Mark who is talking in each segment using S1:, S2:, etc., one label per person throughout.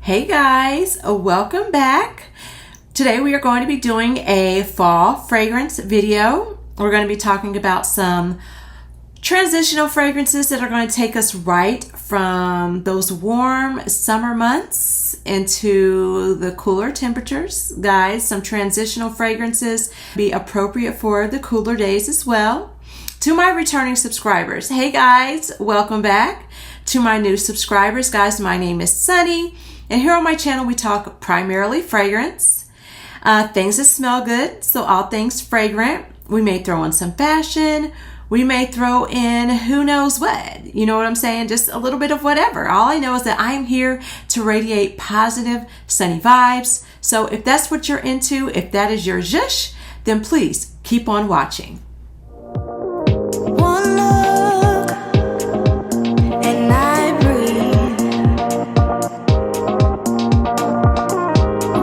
S1: Hey guys, welcome back. Today we are going to be doing a fall fragrance video. We're going to be talking about some transitional fragrances that are going to take us right from those warm summer months into the cooler temperatures. Guys, some transitional fragrances be appropriate for the cooler days as well. To my returning subscribers, hey guys, welcome back. To my new subscribers, guys, my name is Sunny. And here on my channel, we talk primarily fragrance, things that smell good, so all things fragrant. We may throw in some fashion. We may throw in who knows what. You know what I'm saying? Just a little bit of whatever. All I know is that I'm here to radiate positive, sunny vibes. So if that's what you're into, if that is your zhush, then please keep on watching.
S2: One look and I breathe.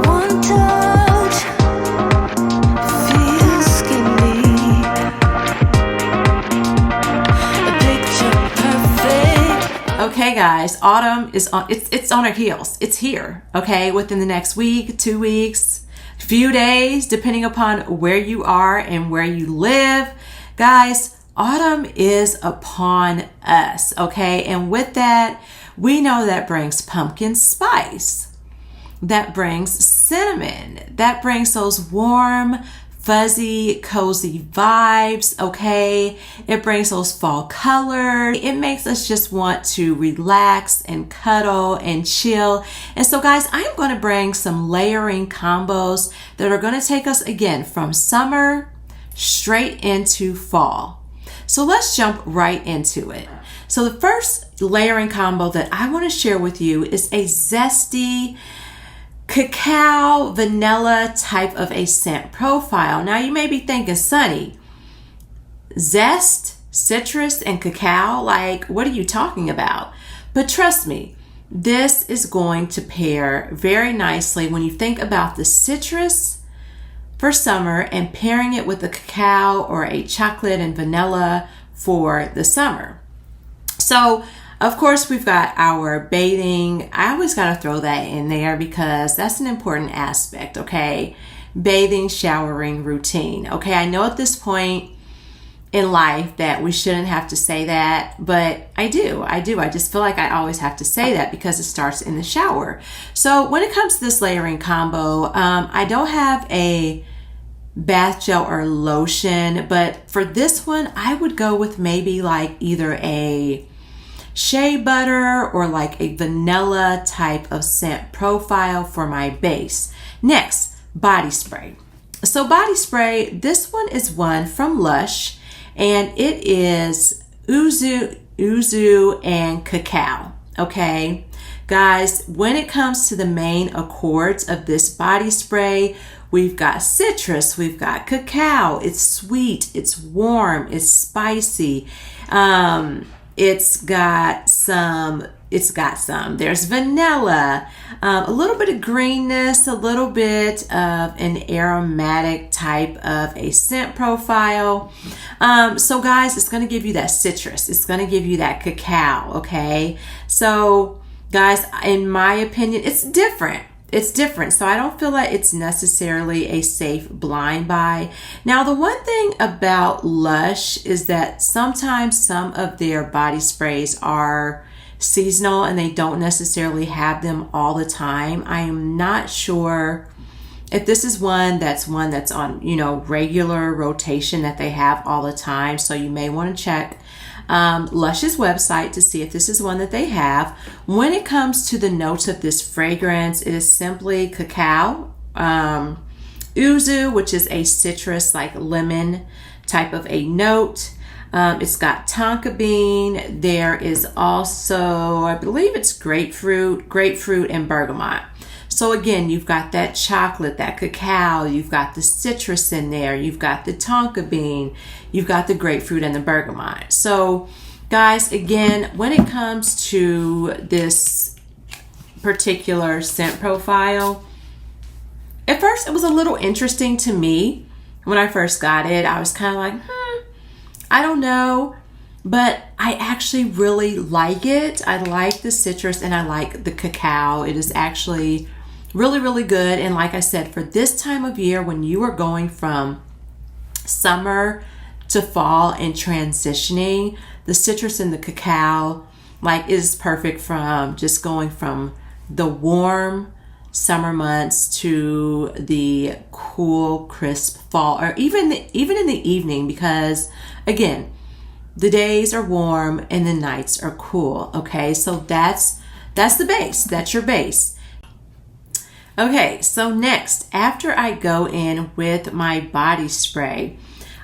S2: One touch feels skin deep. A picture perfect.
S1: Okay guys, autumn is on it's on our heels. It's here, okay? Within the next week, 2 weeks, few days, depending upon where you are and where you live. Guys, autumn is upon us, okay? And with that, we know that brings pumpkin spice. That brings cinnamon. That brings those warm, fuzzy, cozy vibes, okay? It brings those fall colors. It makes us just want to relax and cuddle and chill. And so guys, I am going to bring some layering combos that are going to take us again from summer straight into fall. So let's jump right into it. So the first layering combo that I want to share with you is a zesty cacao vanilla type of a scent profile. Now you may be thinking, Sunny, zest, citrus, and cacao, like what are you talking about? But trust me, this is going to pair very nicely when you think about the citrus for summer and pairing it with the cacao or a chocolate and vanilla for the summer. So of course we've got our bathing. I always got to throw that in there because that's an important aspect, okay? Bathing, showering routine. Okay, I know at this point in life that we shouldn't have to say that, but I do. I just feel like I always have to say that because it starts in the shower. So when it comes to this layering combo, I don't have a bath gel or lotion, but for this one I would go with maybe like either a shea butter or like a vanilla type of scent profile for my base. Next, body spray. So body spray, this one is one from Lush and it is yuzu and cacao. Okay guys, when it comes to the main accords of this body spray, we've got citrus, we've got cacao. It's sweet, it's warm, it's spicy. It's got some. There's vanilla, a little bit of greenness, a little bit of an aromatic type of a scent profile. So guys, it's going to give you that citrus. It's going to give you that cacao. Okay. So guys, in my opinion, it's different. It's different. So I don't feel like it's necessarily a safe blind buy. Now, the one thing about Lush is that sometimes some of their body sprays are seasonal and they don't necessarily have them all the time. I am not sure if this is one that's on, regular rotation that they have all the time. So you may want to check Lush's website to see if this is one that they have. When it comes to the notes of this fragrance, it is simply cacao, yuzu, which is a citrus like lemon type of a note. It's got tonka bean. There is also, I believe it's grapefruit and bergamot. So again, you've got that chocolate, that cacao, you've got the citrus in there, you've got the tonka bean, you've got the grapefruit and the bergamot. So guys, again, when it comes to this particular scent profile, at first it was a little interesting to me. When I first got it, I was kind of like, I don't know. but I actually really like it. I like the citrus and I like the cacao. It is actually really, really good. And like I said, for this time of year when you are going from summer to fall and transitioning, the citrus and the cacao like is perfect from just going from the warm summer months to the cool, crisp fall, or even in the evening, because again, the days are warm and the nights are cool. Okay, so that's the base. That's your base. Okay, so next, after I go in with my body spray,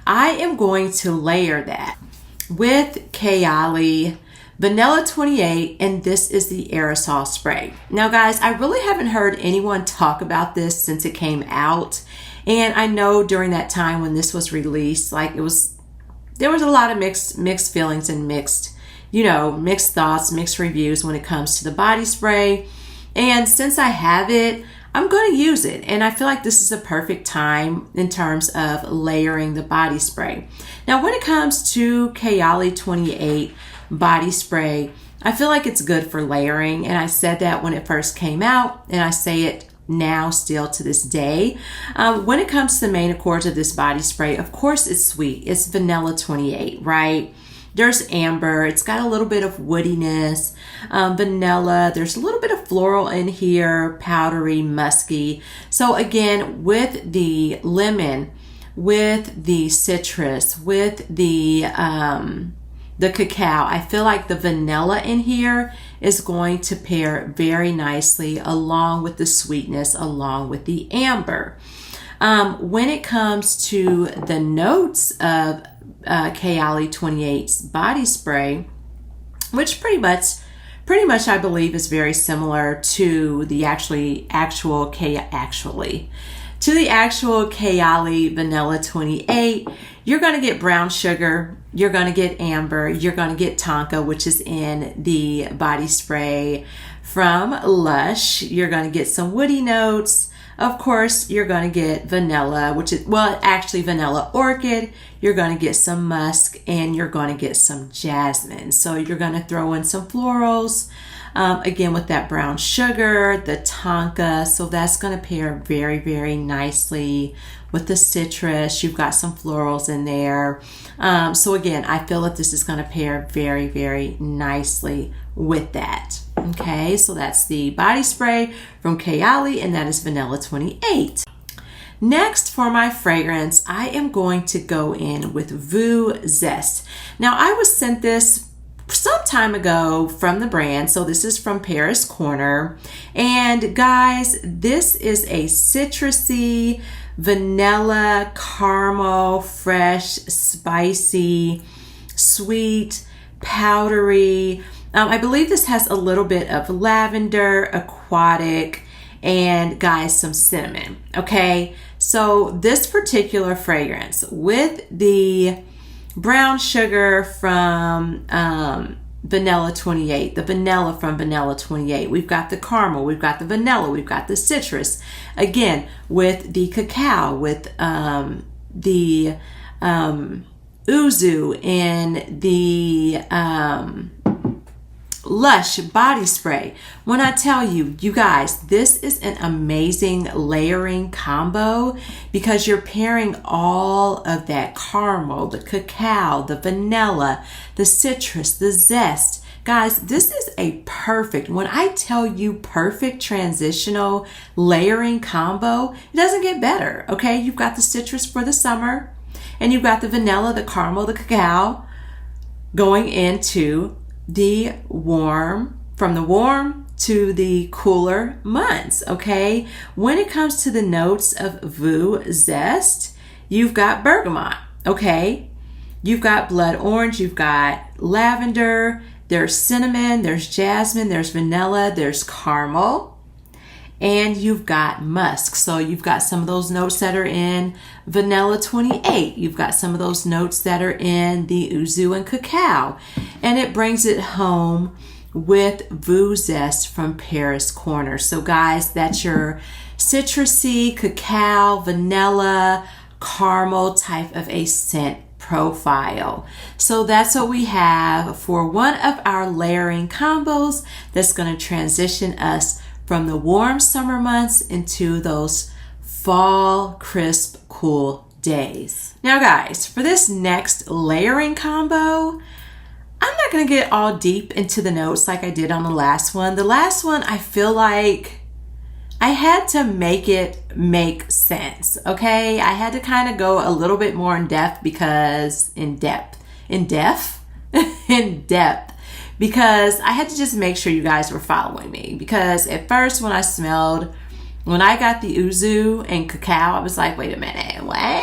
S1: I am going to layer that with Kayali Vanilla 28, and this is the aerosol spray. Now guys, I really haven't heard anyone talk about this since it came out, and I know during that time when this was released, like there was a lot of mixed feelings and mixed thoughts, mixed reviews when it comes to the body spray. And since I have it, I'm going to use it, and I feel like this is a perfect time in terms of layering the body spray. Now, when it comes to Kayali 28 body spray, I feel like it's good for layering, and I said that when it first came out, and I say it now still to this day. When it comes to the main accords of this body spray, of course it's sweet. It's vanilla 28, right? There's amber. It's got a little bit of woodiness, vanilla. There's a little bit of floral in here, powdery, musky. So again, with the lemon, with the citrus, with the cacao, I feel like the vanilla in here is going to pair very nicely along with the sweetness, along with the amber. When it comes to the notes of Kayali 28's body spray, which pretty much I believe is very similar to the actual Kayali Vanilla 28, you're going to get brown sugar, you're going to get amber, you're going to get tonka, which is in the body spray from Lush. You're going to get some woody notes. Of course, you're going to get vanilla, which is, well, actually vanilla orchid. You're going to get some musk, and you're going to get some jasmine. So you're going to throw in some florals, again, with that brown sugar, the tonka. So that's going to pair very, very nicely with the citrus. You've got some florals in there. So again, I feel that this is going to pair very, very nicely with that. Okay, so that's the body spray from Kayali, and that is Vanilla 28. Next, for my fragrance, I am going to go in with Voo Zest. Now, I was sent this some time ago from the brand, so this is from Paris Corner. And guys, this is a citrusy, vanilla, caramel, fresh, spicy, sweet, powdery. I believe this has a little bit of lavender, aquatic, and guys, some cinnamon. Okay, so this particular fragrance with the brown sugar from Vanilla 28, the vanilla from Vanilla 28, we've got the caramel, we've got the vanilla, we've got the citrus, again with the cacao, with the yuzu and the Lush body spray. When I tell you, you guys, this is an amazing layering combo because you're pairing all of that caramel, the cacao, the vanilla, the citrus, the zest. Guys, this is a perfect, when I tell you perfect transitional layering combo, it doesn't get better, okay? You've got the citrus for the summer, and you've got the vanilla, the caramel, the cacao going into the warm, from the warm to the cooler months, okay? When it comes to the notes of Voo Zest, you've got bergamot, okay? You've got blood orange, you've got lavender, there's cinnamon, there's jasmine, there's vanilla, there's caramel, and you've got musk. So you've got some of those notes that are in Vanilla 28. You've got some of those notes that are in the yuzu and cacao. And it brings it home with Voo Zest from Paris Corner. So guys, that's your citrusy, cacao, vanilla, caramel type of a scent profile. So that's what we have for one of our layering combos that's going to transition us from the warm summer months into those fall, crisp, cool days. Now guys, for this next layering combo, I'm not going to get all deep into the notes like I did on the last one. The last one, I feel like I had to make it make sense, okay? I had to kind of go a little bit more in depth because in depth, because I had to just make sure you guys were following me. Because at first when I got the Uzu and cacao, I was like, wait a minute, what?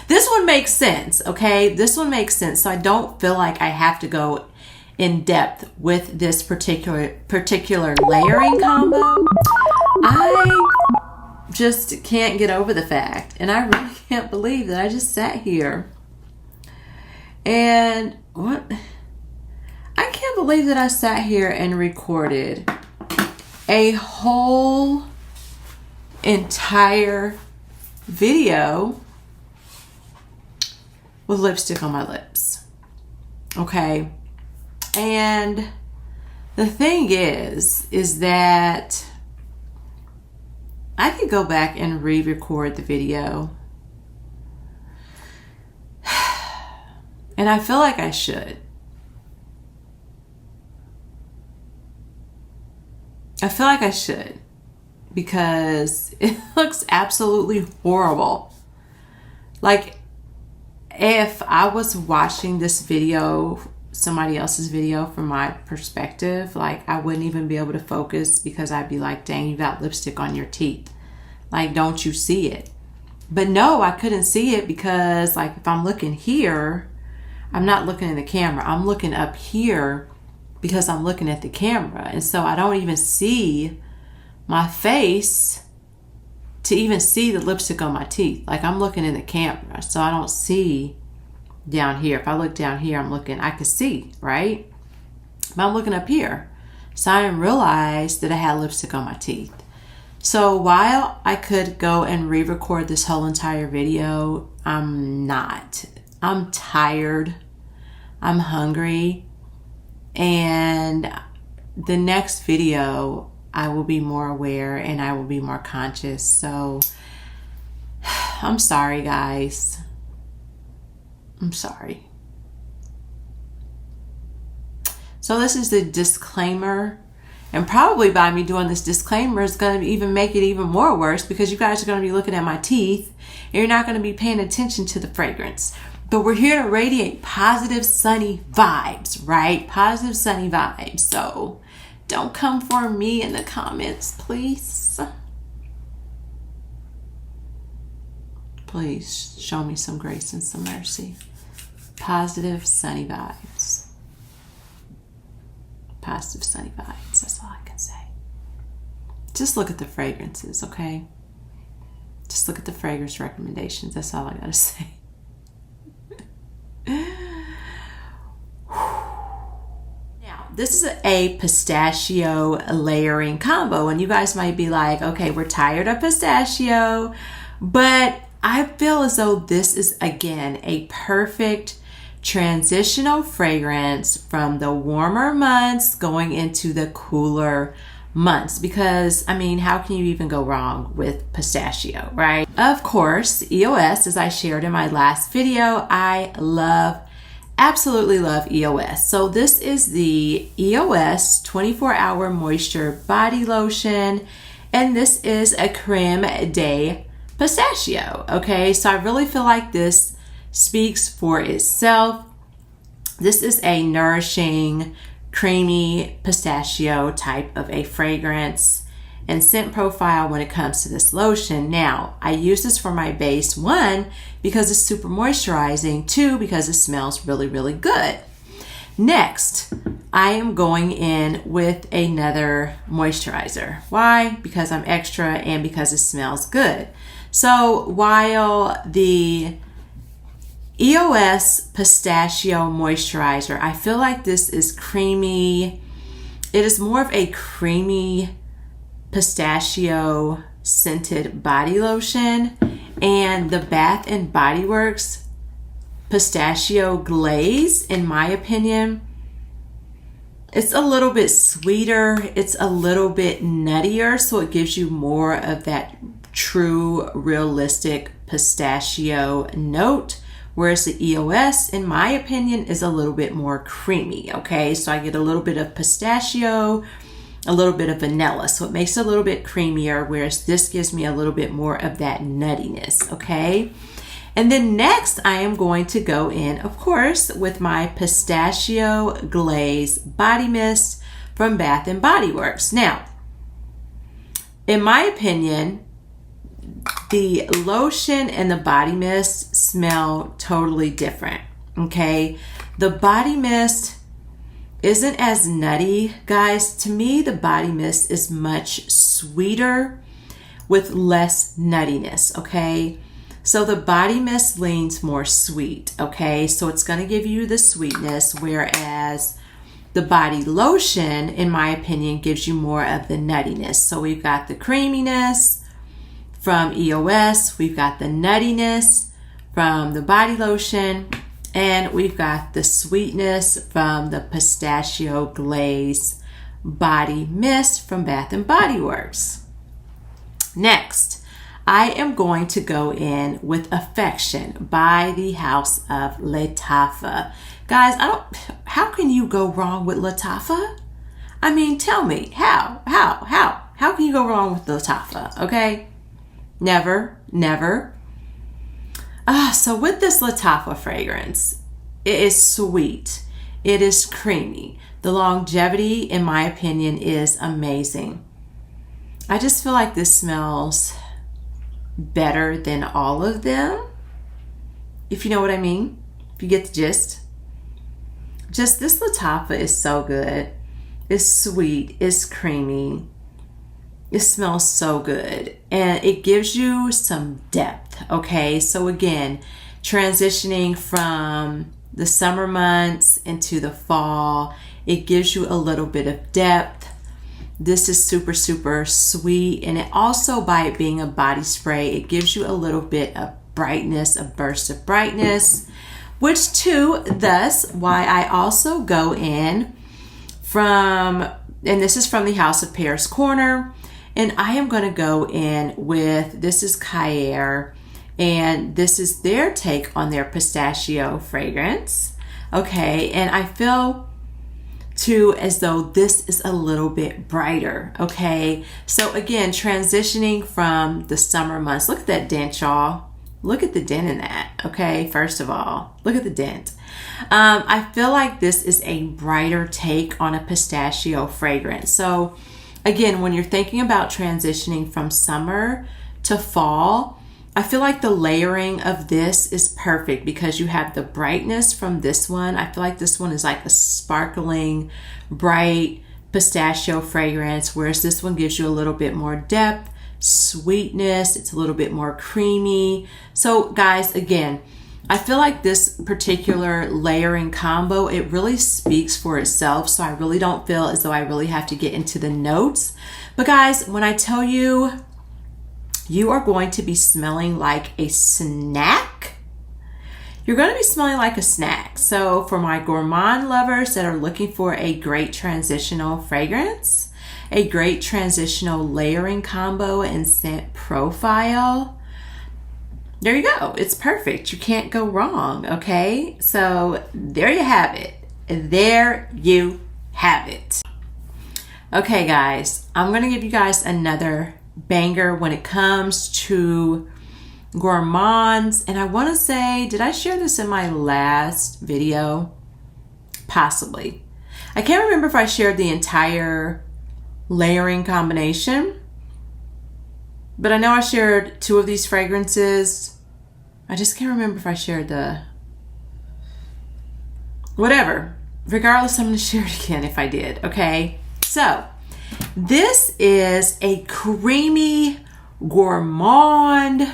S1: This one makes sense, okay? This one makes sense. So I don't feel like I have to go in depth with this particular layering combo. I just can't get over the fact, and I really can't believe that I just sat here and I can't believe that I sat here and recorded a whole entire video with lipstick on my lips. Okay. And the thing is that I could go back and re-record the video. And I feel like I should. Because it looks absolutely horrible. Like, if I was watching this video, somebody else's video, from my perspective, like, I wouldn't even be able to focus because I'd be like, dang, you got lipstick on your teeth. Like, don't you see it? But no, I couldn't see it because, like, if I'm looking here, I'm not looking in the camera. I'm looking up here because I'm looking at the camera. And so I don't even see my face to even see the lipstick on my teeth. Like, I'm looking in the camera, so I don't see down here. If I look down here, I can see, right? But I'm looking up here. So I didn't realize that I had lipstick on my teeth. So while I could go and re-record this whole entire video, I'm not. I'm tired. I'm hungry. And the next video, I will be more aware and I will be more conscious. So I'm sorry, guys. I'm sorry. So this is the disclaimer. And probably by me doing this disclaimer is going to even make it even more worse, because you guys are going to be looking at my teeth and you're not going to be paying attention to the fragrance. But we're here to radiate positive, sunny vibes, right? Positive, sunny vibes. So don't come for me in the comments, please. Please show me some grace and some mercy. Positive, sunny vibes. Positive, sunny vibes. That's all I can say. Just look at the fragrances, okay? Just look at the fragrance recommendations. That's all I gotta say. Now, this is a pistachio layering combo, and you guys might be like, okay, we're tired of pistachio, but I feel as though this is, again, a perfect transitional fragrance from the warmer months going into the cooler months, because I mean, how can you even go wrong with pistachio, right? Of course, EOS, as I shared in my last video, I absolutely love EOS. So this is the EOS 24-hour moisture body lotion, and this is a creme de pistachio. Okay, so I really feel like this speaks for itself. This is a nourishing, creamy pistachio type of a fragrance and scent profile when it comes to this lotion. Now, I use this for my base, 1, because it's super moisturizing, 2, because it smells really, really good. Next, I am going in with another moisturizer. Why? Because I'm extra and because it smells good. So while the EOS Pistachio Moisturizer, I feel like this is creamy. It is more of a creamy pistachio scented body lotion, and the Bath and Body Works pistachio glaze, in my opinion. It's a little bit sweeter. It's a little bit nuttier, so it gives you more of that true, realistic pistachio note. Whereas the EOS, in my opinion, is a little bit more creamy, okay? So I get a little bit of pistachio, a little bit of vanilla. So it makes it a little bit creamier, whereas this gives me a little bit more of that nuttiness, okay? And then next, I am going to go in, of course, with my Pistachio Glaze Body Mist from Bath & Body Works. Now, in my opinion, the lotion and the body mist smell totally different, okay? The body mist isn't as nutty, guys. To me, the body mist is much sweeter with less nuttiness, okay? So the body mist leans more sweet, okay? So it's gonna give you the sweetness, whereas the body lotion, in my opinion, gives you more of the nuttiness. So we've got the creaminess from EOS, we've got the nuttiness from the body lotion, and we've got the sweetness from the Pistachio Glaze Body Mist from Bath & Body Works. Next, I am going to go in with Affection by the House of Lattafa. Guys, how can you go wrong with Lattafa? I mean, tell me, how can you go wrong with Lattafa, okay? Never. So with this Lattafa fragrance, it is sweet. It is creamy. The longevity, in my opinion, is amazing. I just feel like this smells better than all of them, if you know what I mean, if you get the gist. Just this Lattafa is so good. It's sweet, it's creamy. It smells so good, and it gives you some depth, okay? So again, transitioning from the summer months into the fall, it gives you a little bit of depth. This is super, super sweet, and it also, by it being a body spray, it gives you a little bit of brightness, a burst of brightness, which too, thus why I also go in from, and this is from the House of Paris Corner, and I am going to go in with, this is Caer, and this is their take on their pistachio fragrance. Okay, and I feel too as though this is a little bit brighter. Okay, so again, transitioning from the summer months. Look at that dent, y'all. Look at the dent in that. Okay, first of all, look at the dent. I feel like this is a brighter take on a pistachio fragrance. So again, when you're thinking about transitioning from summer to fall, I feel like the layering of this is perfect because you have the brightness from this one. I feel like this one is like a sparkling, bright pistachio fragrance, whereas this one gives you a little bit more depth, sweetness. It's a little bit more creamy. So guys, again, I feel like this particular layering combo, it really speaks for itself. So I really don't feel as though I really have to get into the notes. But guys, when I tell you, you are going to be smelling like a snack, you're going to be smelling like a snack. So for my gourmand lovers that are looking for a great transitional fragrance, a great transitional layering combo and scent profile, there you go. It's perfect. You can't go wrong, okay? So there you have it. There you have it. Okay, guys, I'm going to give you guys another banger when it comes to gourmands. And I want to say, did I share this in my last video? Possibly. I can't remember if I shared the entire layering combination, but I know I shared 2 of these fragrances. I just can't remember if I shared the... Whatever. Regardless, I'm going to share it again if I did, okay? So, this is a creamy gourmand.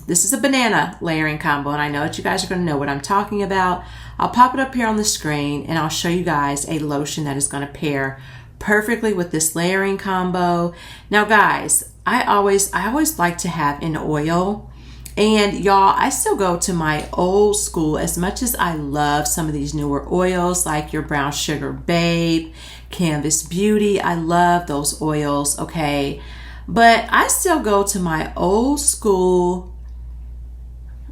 S1: This is a banana layering combo, and I know that you guys are going to know what I'm talking about. I'll pop it up here on the screen, and I'll show you guys a lotion that is going to pair perfectly with this layering combo. Now guys, I always like to have an oil And y'all, I still go to my old school as much as I love some of these newer oils like your Brown Sugar Babe, Canvas Beauty. I love those oils, okay? But I still go to my old school.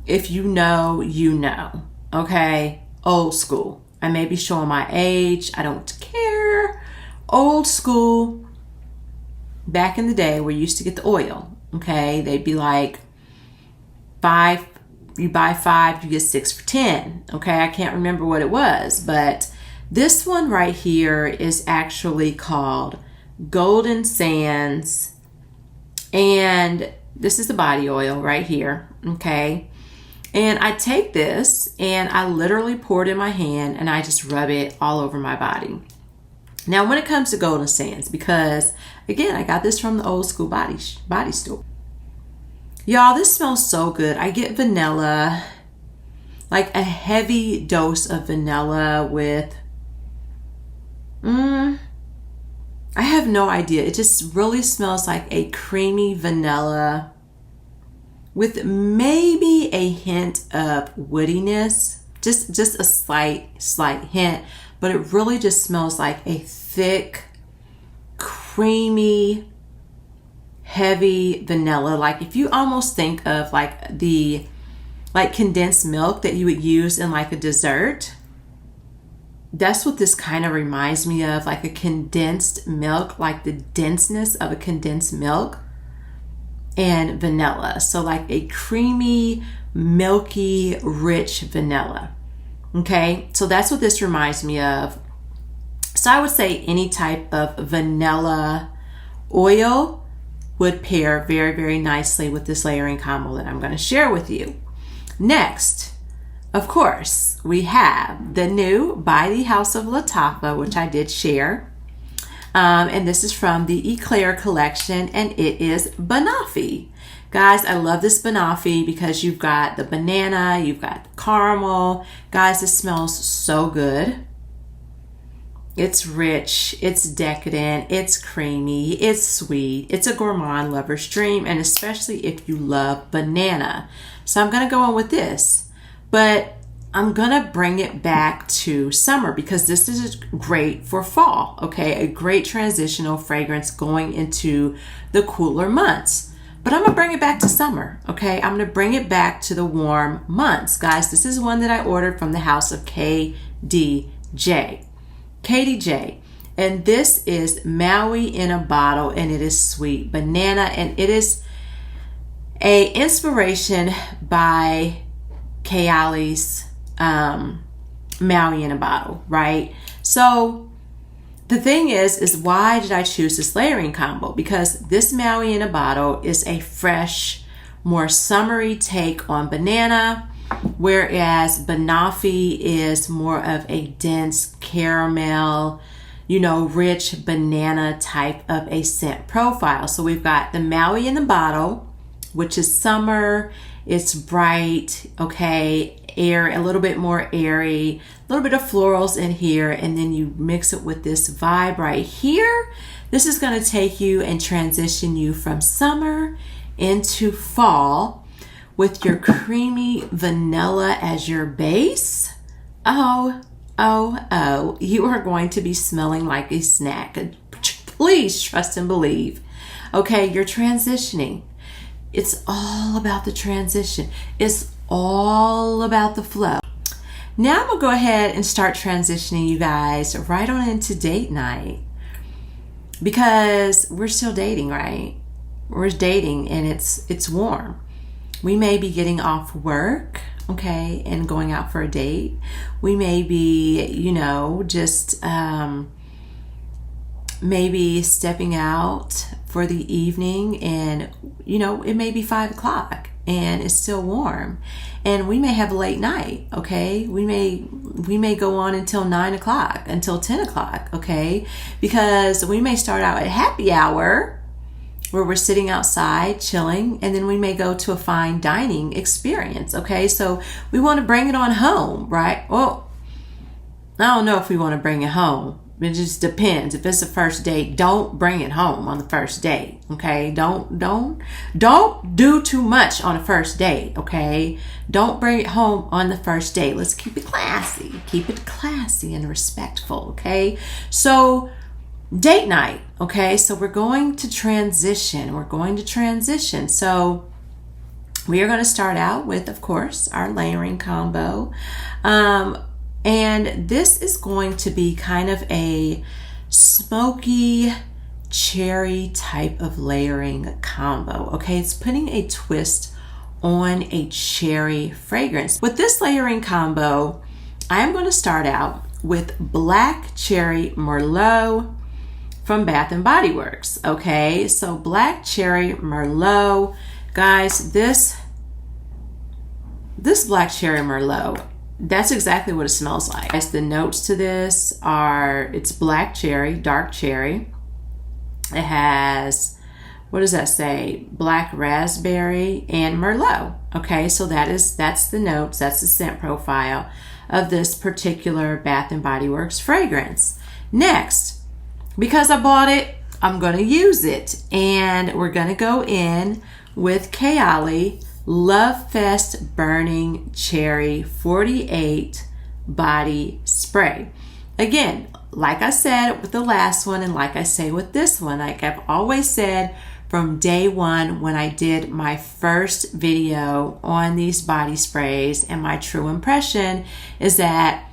S1: If you know, you know, okay? Old school. I may be showing my age. I don't care. Old school. Back in the day, we used to get the oil, okay? They'd be like, you buy 5, you get 6 for 10. Okay, I can't remember what it was, but this one right here is actually called Golden Sands, and this is the body oil right here. Okay, and I take this and I literally pour it in my hand and I just rub it all over my body. Now, when it comes to Golden Sands, because again, I got this from the old school body store. Y'all, this smells so good. I get vanilla, like a heavy dose of vanilla with, I have no idea. It just really smells like a creamy vanilla with maybe a hint of woodiness, just a slight hint, but it really just smells like a thick, creamy, heavy vanilla. Like if you almost think of like condensed milk that you would use in like a dessert, that's what this kind of reminds me of, like a condensed milk, like the denseness of a condensed milk and vanilla. So like a creamy, milky, rich vanilla. Okay, so that's what this reminds me of. So I would say any type of vanilla oil would pair very, very nicely with this layering combo that I'm going to share with you. Next, of course, we have the new By the House of Lattafa, which I did share. And this is from the Eclair collection, and it is banoffee. Guys, I love this banoffee because you've got the banana, you've got the caramel. Guys, this smells so good. It's rich, it's decadent, it's creamy, it's sweet. It's a gourmand lover's dream, and especially if you love banana. So I'm going to go on with this, but I'm going to bring it back to summer because this is great for fall, okay? A great transitional fragrance going into the cooler months. But I'm going to bring it back to summer, okay? I'm going to bring it back to the warm months. Guys, this is one that I ordered from the house of KDJ. And this is Maui in a bottle, and it is sweet banana, and it is a inspiration by Kayali's Maui in a bottle, right? So the thing is why did I choose this layering combo? Because this Maui in a bottle is a fresh, more summery take on banana, whereas banoffee is more of a dense caramel, rich banana type of a scent profile. So we've got the Maui in the bottle, which is summer. It's bright, okay, air, a little bit more airy, a little bit of florals in here, and then you mix it with this vibe right here. This is going to take you and transition you from summer into fall with your creamy vanilla as your base. Oh, you are going to be smelling like a snack. Please trust and believe. Okay, you're transitioning. It's all about the transition. It's all about the flow. Now I'm going to go ahead and start transitioning you guys right on into date night, because we're still dating, right? We're dating and it's warm. We may be getting off work, okay, and going out for a date. We may be, just maybe stepping out for the evening, and, it may be 5 o'clock and it's still warm. And we may have a late night, okay? We may go on until 9 o'clock, until 10 o'clock, okay? Because we may start out at happy hour, where we're sitting outside chilling, and then we may go to a fine dining experience, okay? So we want to bring it on home, right? Well, I don't know if we want to bring it home, It just depends. If it's a first date, don't bring it home on the first date. Okay. Don't do too much on a first date. Okay. Don't bring it home on the first date. Let's keep it classy. Keep it classy and respectful. Okay. So date night. Okay. So we're going to transition. So we are going to start out with, of course, our layering combo. And this is going to be kind of a smoky cherry type of layering combo. Okay, it's putting a twist on a cherry fragrance. With this layering combo, I am going to start out with Black Cherry Merlot from Bath and Body Works. Okay, so Black Cherry Merlot, guys, this Black Cherry Merlot, that's exactly what it smells like. The notes to this are, it's black cherry, dark cherry. It has, what does that say? Black raspberry and Merlot. Okay, so that's the notes, that's the scent profile of this particular Bath and Body Works fragrance. Next, because I bought it, I'm going to use it. And we're going to go in with Kayali Love Fest Burning Cherry 48 Body Spray. Again, like I said with the last one, and like I say with this one, like I've always said from day one when I did my first video on these body sprays, and my true impression is that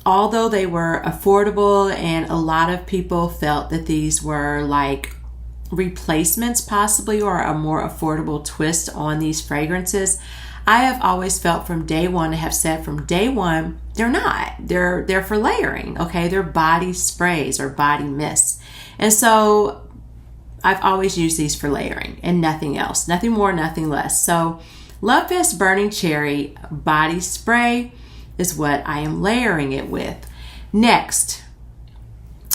S1: although they were affordable and a lot of people felt that these were like replacements possibly, or a more affordable twist on these fragrances, I have always felt from day one, I have said from day one, they're not. They're for layering, okay? They're body sprays or body mists. And so I've always used these for layering and nothing else. Nothing more, nothing less. So Love Fest Burning Cherry Body Spray is what I am layering it with. Next,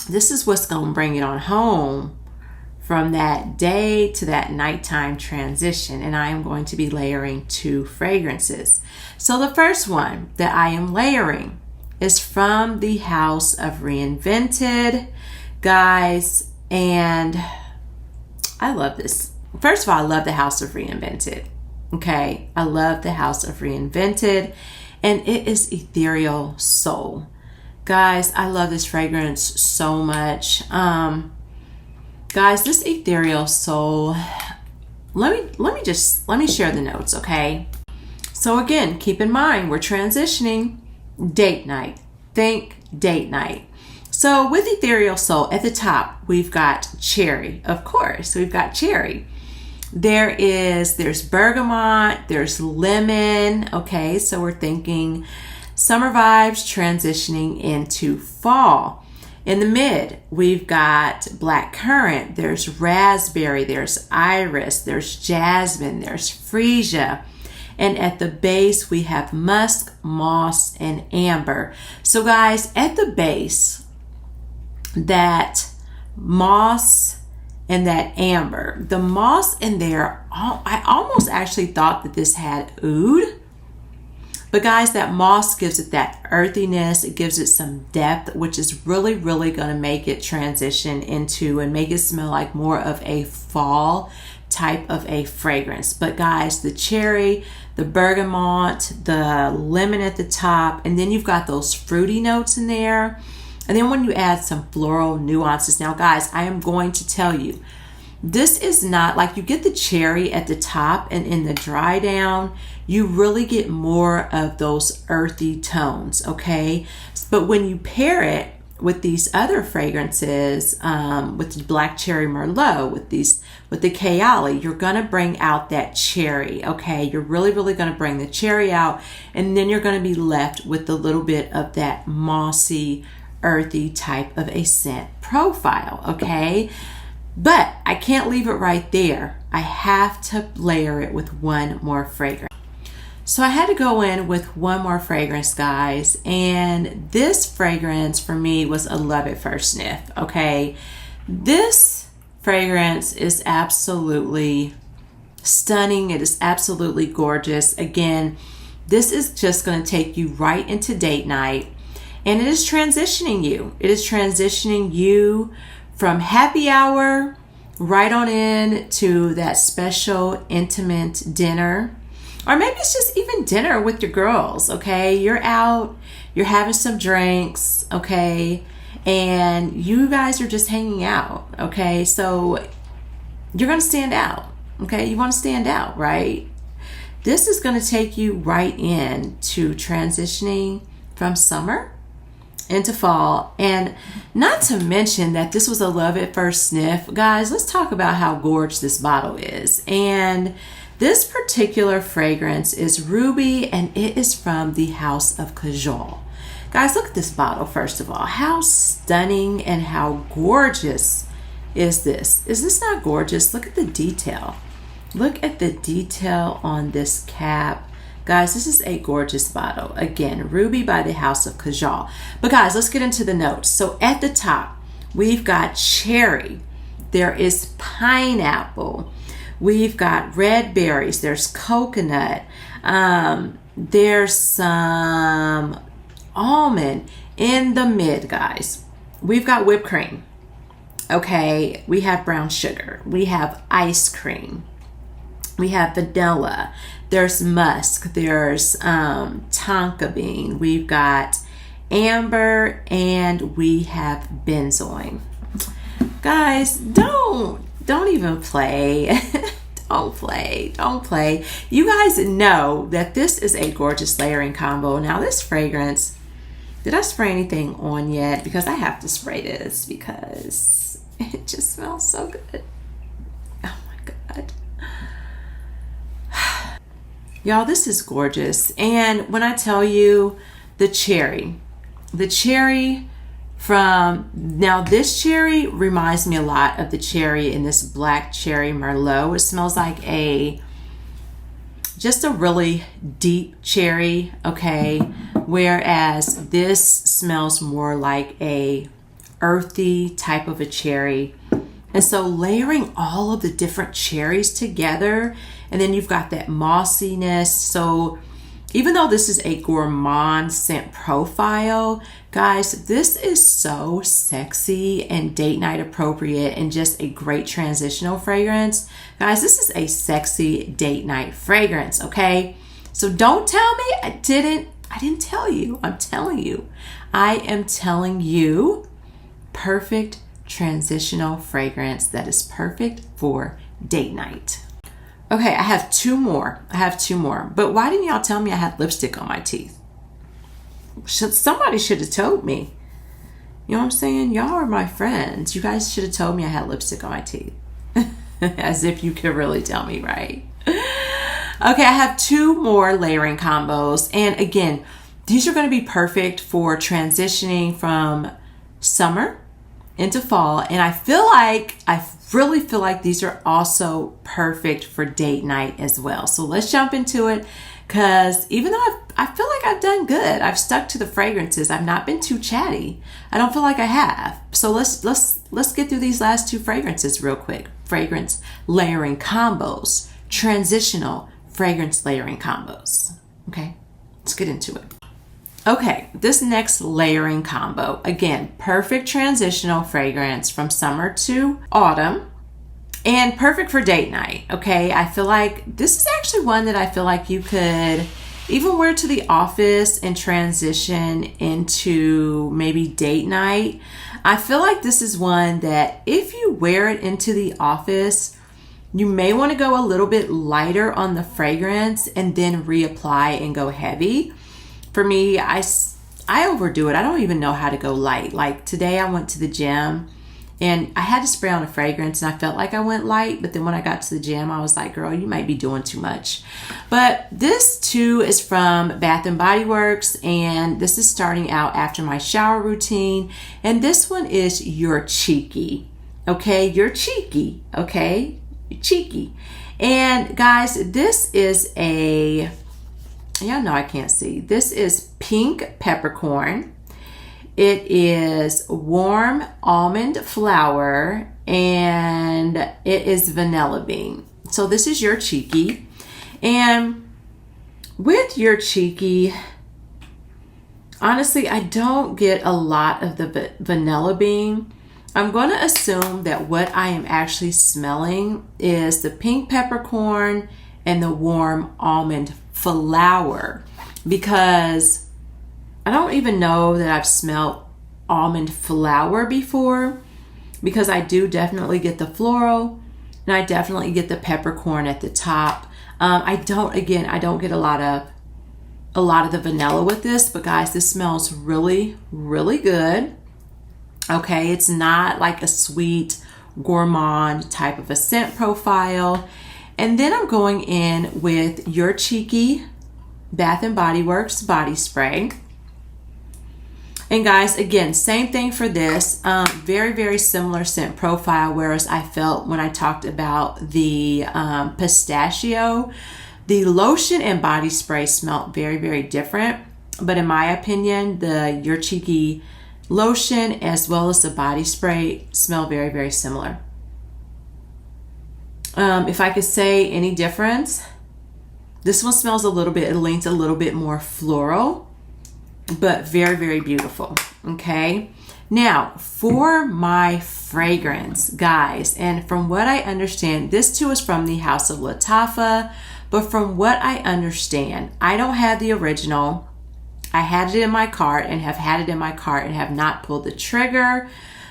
S1: this is what's going to bring it on home from that day to that nighttime transition, and I am going to be layering 2 fragrances. So the first one that I am layering is from the House of Reinvented, guys, and I love this. First of all, I love the House of Reinvented. Okay, I love the House of Reinvented, and it is Ethereal Soul. Guys, I love this fragrance so much. Guys, this Ethereal Soul, let me share the notes, okay? So again, keep in mind, we're transitioning date night. Think date night. So with Ethereal Soul, at the top, we've got cherry. Of course, we've got cherry. There's bergamot, there's lemon, okay? So we're thinking summer vibes transitioning into fall. In the mid, we've got black currant, there's raspberry, there's iris, there's jasmine, there's freesia. And at the base, we have musk, moss, and amber. So guys, at the base, that moss and that amber, the moss in there, I almost actually thought that this had oud. But guys, that moss gives it that earthiness. It gives it some depth, which is really, really going to make it transition into and make it smell like more of a fall type of a fragrance. But guys, the cherry, the bergamot, the lemon at the top, and then you've got those fruity notes in there. And then when you add some floral nuances. Now guys, I am going to tell you, this is not like you get the cherry at the top, and in the dry down, you really get more of those earthy tones, okay? But when you pair it with these other fragrances, with the Black Cherry Merlot, with the Kayali, you're gonna bring out that cherry, okay? You're really, really gonna bring the cherry out, and then you're gonna be left with a little bit of that mossy, earthy type of a scent profile, okay? But I can't leave it right there. I have to layer it with one more fragrance. So I had to go in with one more fragrance, guys, and this fragrance for me was a love at first sniff, okay? This fragrance is absolutely stunning. It is absolutely gorgeous. Again, this is just going to take you right into date night. And it is transitioning you. It is transitioning you from happy hour right on in to that special intimate dinner. Or maybe it's just even dinner with your girls, okay? You're out, you're having some drinks, okay? And you guys are just hanging out, okay? So you're going to stand out, okay? You want to stand out, right? This is going to take you right in to transitioning from summer into fall. And not to mention that this was a love at first sniff. Guys, let's talk about how gorgeous this bottle is. And this particular fragrance is Ruby, and it is from the House of Kajol. Guys, look at this bottle first of all. How stunning and how gorgeous is this? Is this not gorgeous? Look at the detail. Look at the detail on this cap. Guys, this is a gorgeous bottle. Again, Ruby by the House of Kajol. But guys, let's get into the notes. So at the top, we've got cherry. There is pineapple. We've got red berries. There's coconut. There's some almond in the mid, guys. We've got whipped cream. Okay, we have brown sugar. We have ice cream. We have vanilla. There's musk. There's tonka bean. We've got amber, and we have benzoin. Guys, don't even play. Don't play. You guys know that this is a gorgeous layering combo. Now this fragrance, did I spray anything on yet? Because I have to spray this because it just smells so good. Oh my God. Y'all, this is gorgeous. And when I tell you the cherry from, now this cherry reminds me a lot of the cherry in this black cherry Merlot. It smells like just a really deep cherry, okay? Whereas this smells more like a earthy type of a cherry. And so layering all of the different cherries together, and then you've got that mossiness. So even though this is a gourmand scent profile, guys, this is so sexy and date night appropriate and just a great transitional fragrance. Guys, this is a sexy date night fragrance, okay? So don't tell me I didn't tell you. I'm telling you. I am telling you, perfect transitional fragrance that is perfect for date night. Okay, I have two more. But why didn't y'all tell me I had lipstick on my teeth? Somebody should have told me. You know what I'm saying? Y'all are my friends. You guys should have told me I had lipstick on my teeth. As if you could really tell me, right? Okay, I have two more layering combos. And again, these are going to be perfect for transitioning from summer into fall. And I really feel like these are also perfect for date night as well. So let's jump into it, because even though I feel like I've done good, I've stuck to the fragrances, I've not been too chatty. I don't feel like I have. So let's get through these last two fragrances real quick. Fragrance layering combos, transitional fragrance layering combos. Okay, let's get into it. Okay, this next layering combo, again, perfect transitional fragrance from summer to autumn and perfect for date night, okay? I feel like this is actually one that I feel like you could even wear to the office and transition into maybe date night. I feel like this is one that if you wear it into the office, you may want to go a little bit lighter on the fragrance and then reapply and go heavy. For me, I overdo it. I don't even know how to go light. Like today I went to the gym and I had to spray on a fragrance and I felt like I went light. But then when I got to the gym, I was like, girl, you might be doing too much. But this too is from Bath and Body Works. And this is starting out after my shower routine. And this one is You're Cheeky. Okay, You're Cheeky. Okay, Cheeky. And guys, this is a... Yeah, no, I can't see. This is pink peppercorn. It is warm almond flour, and it is vanilla bean. So this is Your Cheeky. And with Your Cheeky, Honestly, I don't get a lot of the vanilla bean. I'm going to assume that what I am actually smelling is the pink peppercorn and the warm almond flower, because I don't even know that I've smelled almond flower before, because I do definitely get the floral and I definitely get the peppercorn at the top. I don't get a lot of the vanilla with this, but guys, this smells really, really good. Okay, it's not like a sweet gourmand type of a scent profile. And then I'm going in with Your Cheeky Bath and Body Works body spray. And guys, again, same thing for this. Very, very similar scent profile, whereas I felt when I talked about the pistachio, the lotion and body spray smelled very, very different. But in my opinion, the Your Cheeky lotion as well as the body spray smell very, very similar. If I could say any difference, this one smells a little bit, it leans a little bit more floral, but very, very beautiful. Okay. Now for my fragrance, guys, and from what I understand, this too is from the House of Lattafa, but from what I understand, I don't have the original. I had it in my cart and have had it in my cart and have not pulled the trigger.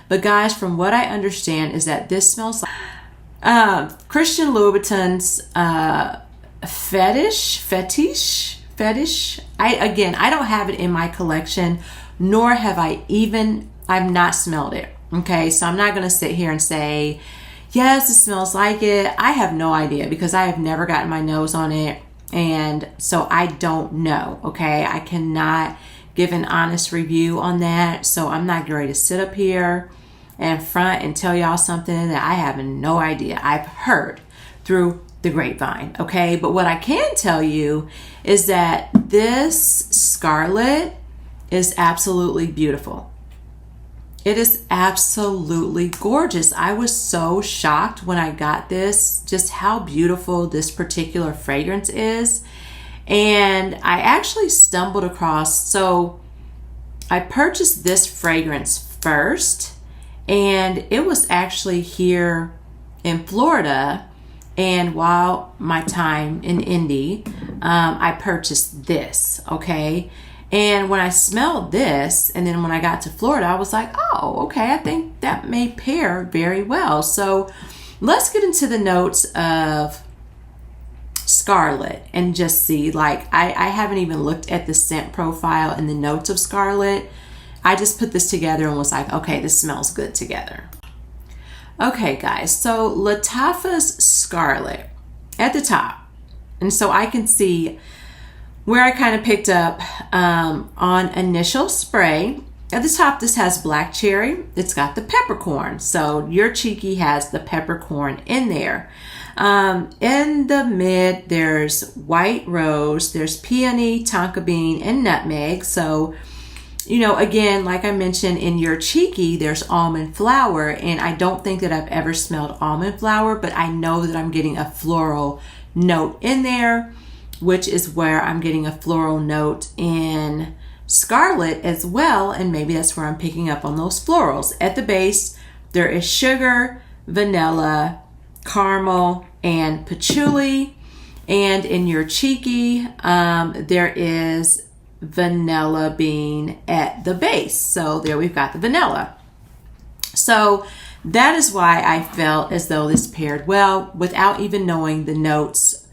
S1: But guys, from what I understand is that this smells like Christian Louboutin's fetish. I don't have it in my collection, nor have I've not smelled it. Okay, so I'm not going to sit here and say, yes, it smells like it. I have no idea because I have never gotten my nose on it. And so I don't know, okay? I cannot give an honest review on that. So I'm not ready to sit up here and front and tell y'all something that I have no idea. I've heard through the grapevine, okay? But what I can tell you is that this Scarlet is absolutely beautiful. It is absolutely gorgeous. I was so shocked when I got this, just how beautiful this particular fragrance is. And I actually stumbled across, so I purchased this fragrance first, and it was actually here in Florida. And while my time in Indy, I purchased this, okay? And when I smelled this, and then when I got to Florida, I was like, oh, okay, I think that may pair very well. So let's get into the notes of Scarlet and just see, like, I haven't even looked at the scent profile and the notes of Scarlet. I just put this together and was like, okay, this smells good together. Okay, guys, so Lattafa's Scarlet at the top. And so I can see where I kind of picked up on initial spray. At the top, this has black cherry. It's got the peppercorn. So Your Cheeky has the peppercorn in there. In the mid, there's white rose, there's peony, tonka bean, and nutmeg. So, you know, again, like I mentioned in Your Cheeky, there's almond flower. And I don't think that I've ever smelled almond flower, but I know that I'm getting a floral note in there, which is where I'm getting a floral note in Scarlet as well. And maybe that's where I'm picking up on those florals. At the base, there is sugar, vanilla, caramel, and patchouli. And in Your Cheeky, there is vanilla bean at the base. So there we've got the vanilla. So that is why I felt as though this paired well without even knowing the notes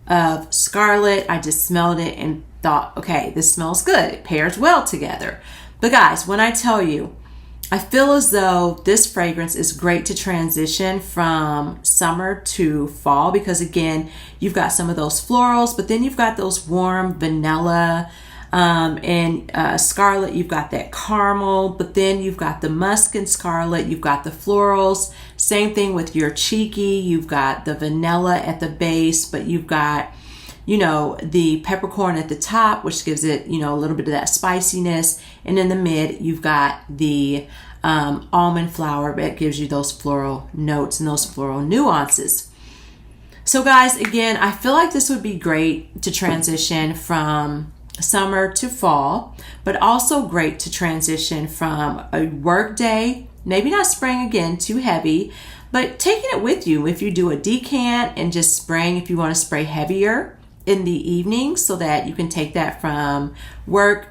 S1: of Scarlet. I just smelled it and thought, okay, this smells good. It pairs well together. But guys, when I tell you, I feel as though this fragrance is great to transition from summer to fall, because again, you've got some of those florals, but then you've got those warm vanilla, and Scarlet, you've got that caramel, but then you've got the musk in Scarlet, you've got the florals. Same thing with Your Cheeky, you've got the vanilla at the base, but you've got, you know, the peppercorn at the top, which gives it, you know, a little bit of that spiciness. And in the mid, you've got the almond flower that gives you those floral notes and those floral nuances. So guys, again, I feel like this would be great to transition from summer to fall, but also great to transition from a work day, maybe not spraying again too heavy, but taking it with you. If you do a decant and just spraying, if you want to spray heavier in the evening so that you can take that from work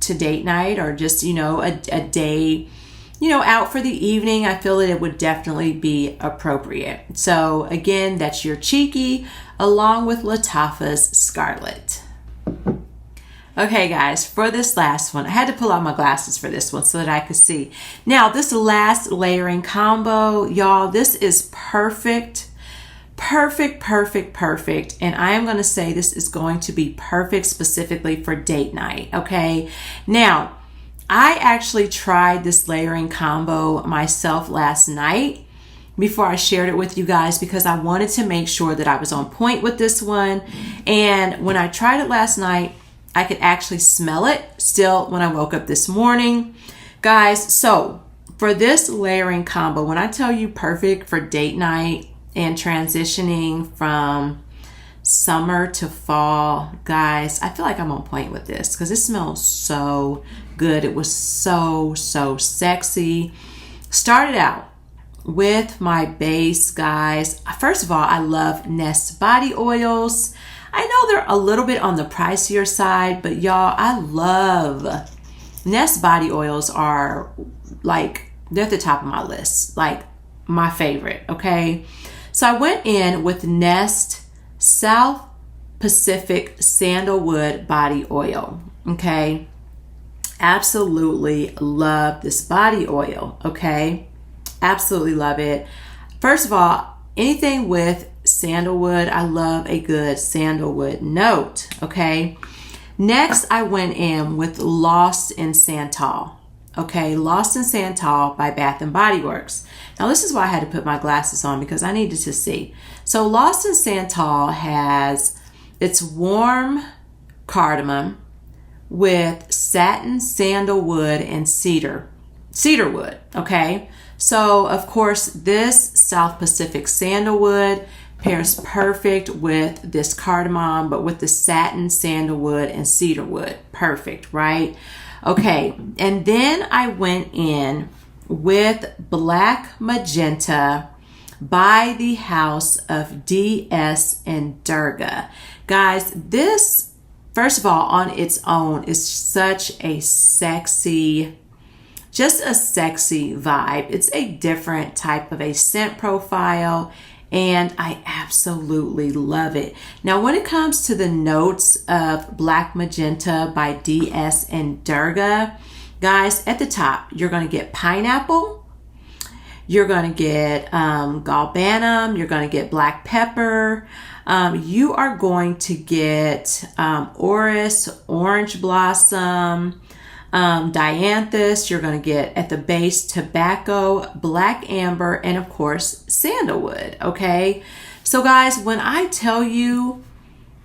S1: to date night, or just, a day, out for the evening, I feel that it would definitely be appropriate. So again, that's your Cheeky along with Lattafa's Scarlet. Okay guys, for this last one, I had to pull out my glasses for this one so that I could see. Now this last layering combo, y'all, this is perfect. Perfect. And I am going to say this is going to be perfect specifically for date night. Okay. Now, I actually tried this layering combo myself last night before I shared it with you guys, because I wanted to make sure that I was on point with this one. And when I tried it last night, I could actually smell it still when I woke up this morning. Guys, so for this layering combo, when I tell you perfect for date night and transitioning from summer to fall, guys, I feel like I'm on point with this because it smells so good. It was so sexy. Started out with my base, guys. First of all, I love Nest body oils. I know they're a little bit on the pricier side, but y'all, I love Nest body oils. Are like, they're at the top of my list, like my favorite. Okay, so I went in with Nest South Pacific Sandalwood body oil. Okay, absolutely love this body oil. Okay, absolutely love it. First of all, anything with sandalwood, I love a good sandalwood note. Okay, next I went in with Lost in Santal. Okay, Lost in Santal by Bath and Body Works. Now this is why I had to put my glasses on, because I needed to see. So Lost in Santal has, it's warm cardamom with satin, sandalwood, and cedarwood. Okay, so of course this South Pacific sandalwood pairs perfect with this cardamom, but with the satin, sandalwood, and cedarwood. Perfect, right? Okay, and then I went in with Black Magenta by the House of DS and Durga. Guys, this, first of all, on its own is such a sexy, just a sexy vibe. It's a different type of a scent profile, and I absolutely love it. Now, when it comes to the notes of Black Magenta by DS and Durga, guys, at the top, you're going to get pineapple, you're going to get galbanum, you're going to get black pepper, you are going to get orris, orange blossom, dianthus, you're going to get at the base tobacco, black amber, and of course sandalwood. Okay, so guys, when I tell you,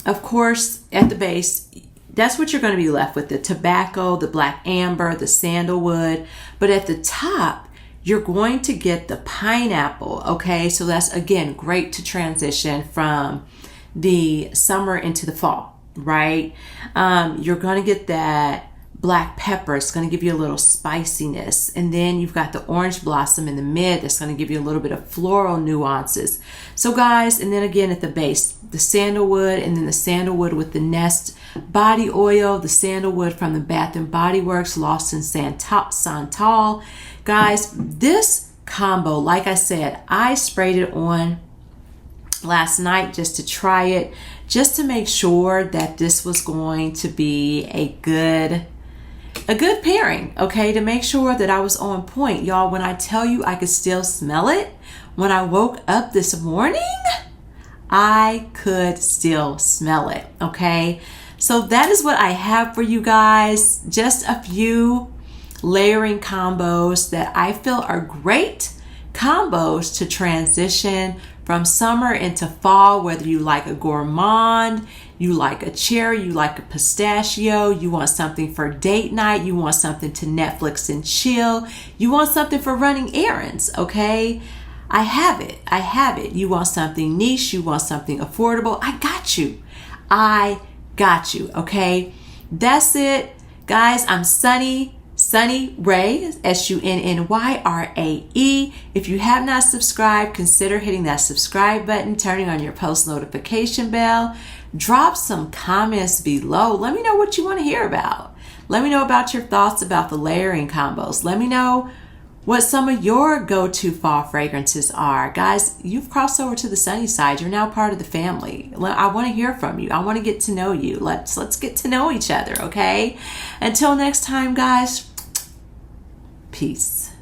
S1: of course, at the base, that's what you're going to be left with: the tobacco, the black amber, the sandalwood. But at the top, you're going to get the pineapple. Okay, so that's again great to transition from the summer into the fall, right? You're going to get that black pepper. It's going to give you a little spiciness, and then you've got the orange blossom in the mid that's going to give you a little bit of floral nuances. So guys, and then again at the base, the sandalwood, and then the sandalwood with the Nest body oil, the sandalwood from the Bath and Body Works Lost in Santal. Guys, this combo, like I said, I sprayed it on last night just to try it, just to make sure that this was going to be a good pairing, okay, to make sure that I was on point. Y'all, when I tell you I could still smell it, when I woke up this morning, I could still smell it, okay? So that is what I have for you guys. Just a few layering combos that I feel are great combos to transition from summer into fall, whether you like a gourmand, you like a cherry, you like a pistachio, you want something for date night, you want something to Netflix and chill, you want something for running errands, okay? I have it. You want something niche, you want something affordable, I got you, okay? That's it. Guys, I'm Sunny Ray, SUNNYRAE. If you have not subscribed, consider hitting that subscribe button, turning on your post notification bell. Drop some comments below. Let me know what you want to hear about. Let me know about your thoughts about the layering combos. Let me know what some of your go-to fall fragrances are. Guys, you've crossed over to the sunny side. You're now part of the family. I want to hear from you. I want to get to know you. Let's get to know each other, okay? Until next time, guys, peace.